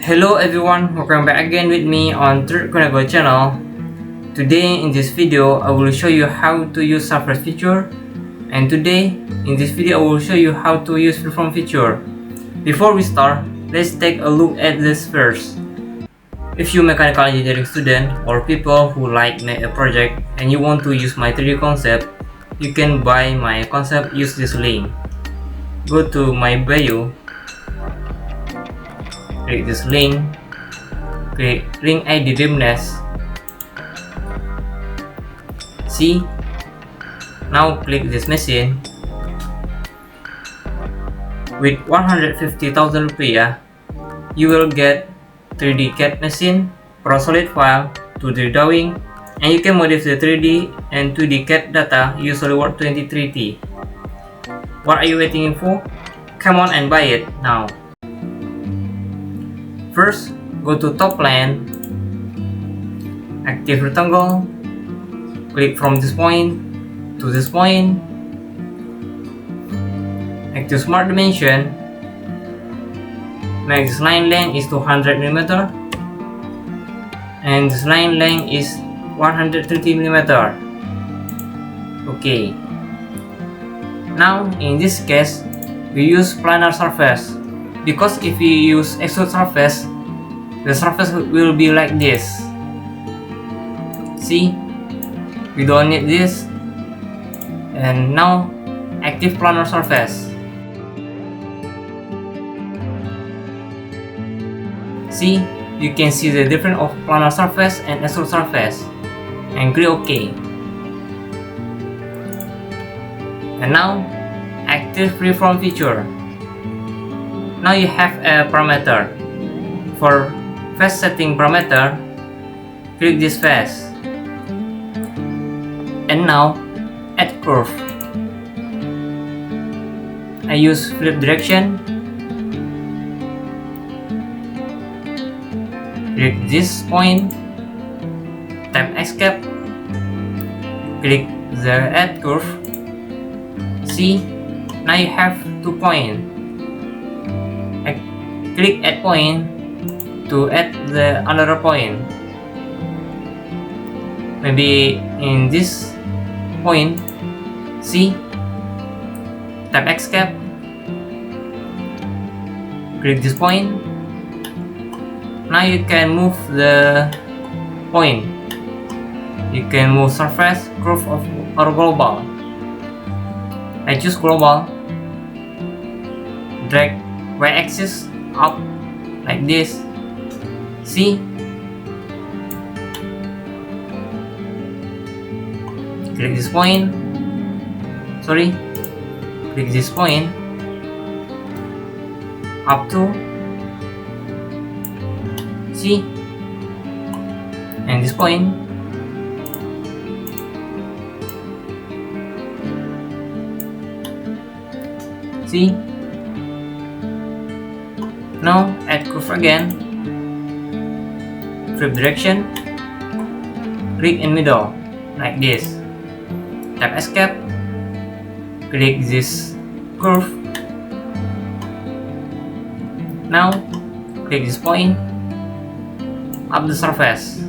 Hello everyone, welcome back again with me on Koniago channel. Today in this video, I will show you how to use Surface feature. And today in this video, I will show you how to use Freeform feature. Before we start, let's take a look at this first. If you're mechanical engineering student or people who like make a project and you want to use my 3D concept, you can buy my concept. Use this link. Go to my bio, click this link, click ring ID dimness. See, now click this machine. With 150,000 rupiah, you will get 3D CAD machine, Pro Solid file, 2D drawing, and you can modify the 3D and 2D CAD data use Solidworks 23T. What are you waiting for? Come on and buy it now. First, go to top plane, active rectangle, click from this point to this point, active smart dimension, make this line length is 200 mm and this line length is 130 mm. Okay. Now in this case, we use planar surface. Because if we use extrude surface, the surface will be like this. See, we don't need this. And now active planar surface. See, you can see the difference of planar surface and extrude surface. And click OK. And now active freeform feature. Now you have a parameter. For face setting parameter, click this face. And now add curve. I use flip direction. Click this point. Tap escape. Click the add curve. See, now you have 2 points. Click add point to add the another point. Maybe in this point. See, tap escape. Click this point. Now you can move the point. You can move surface, curve or global. I choose global. Drag y-axis up like this. See, click this point. Click this point up to, see, and this point. See. Now add curve again, flip direction, click in middle like this, tap escape, click this curve. Now click this point, up the surface.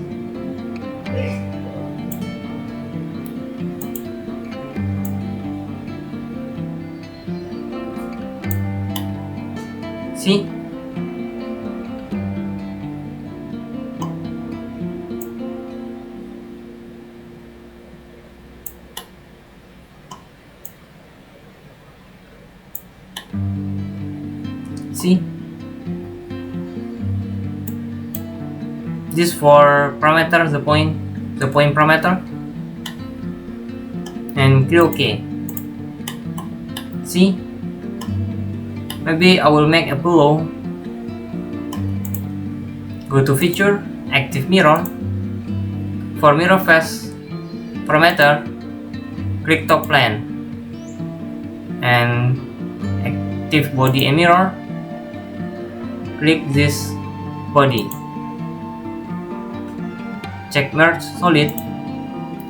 See? See, this for parameter, the point parameter, and click OK. See, maybe I will make a pillow. Go to feature, active mirror. For mirror face parameter, click top plane and active body and mirror. Click this body, check merge solid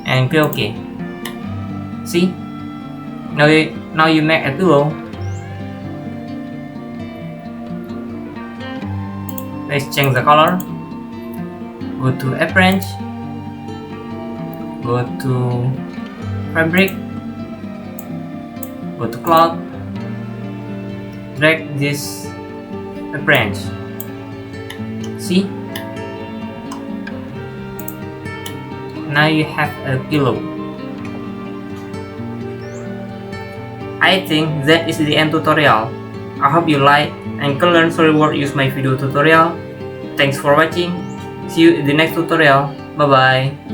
and click OK. See, now you make a pillow. Let's change the color. Go to appearance. Go to fabric. Go to cloth. Drag this appearance. See? Now you have a pillow. I think that is the end tutorial. I hope you like and can learn Solidworks use my video tutorial. Thanks for watching. See you in the next tutorial. Bye bye.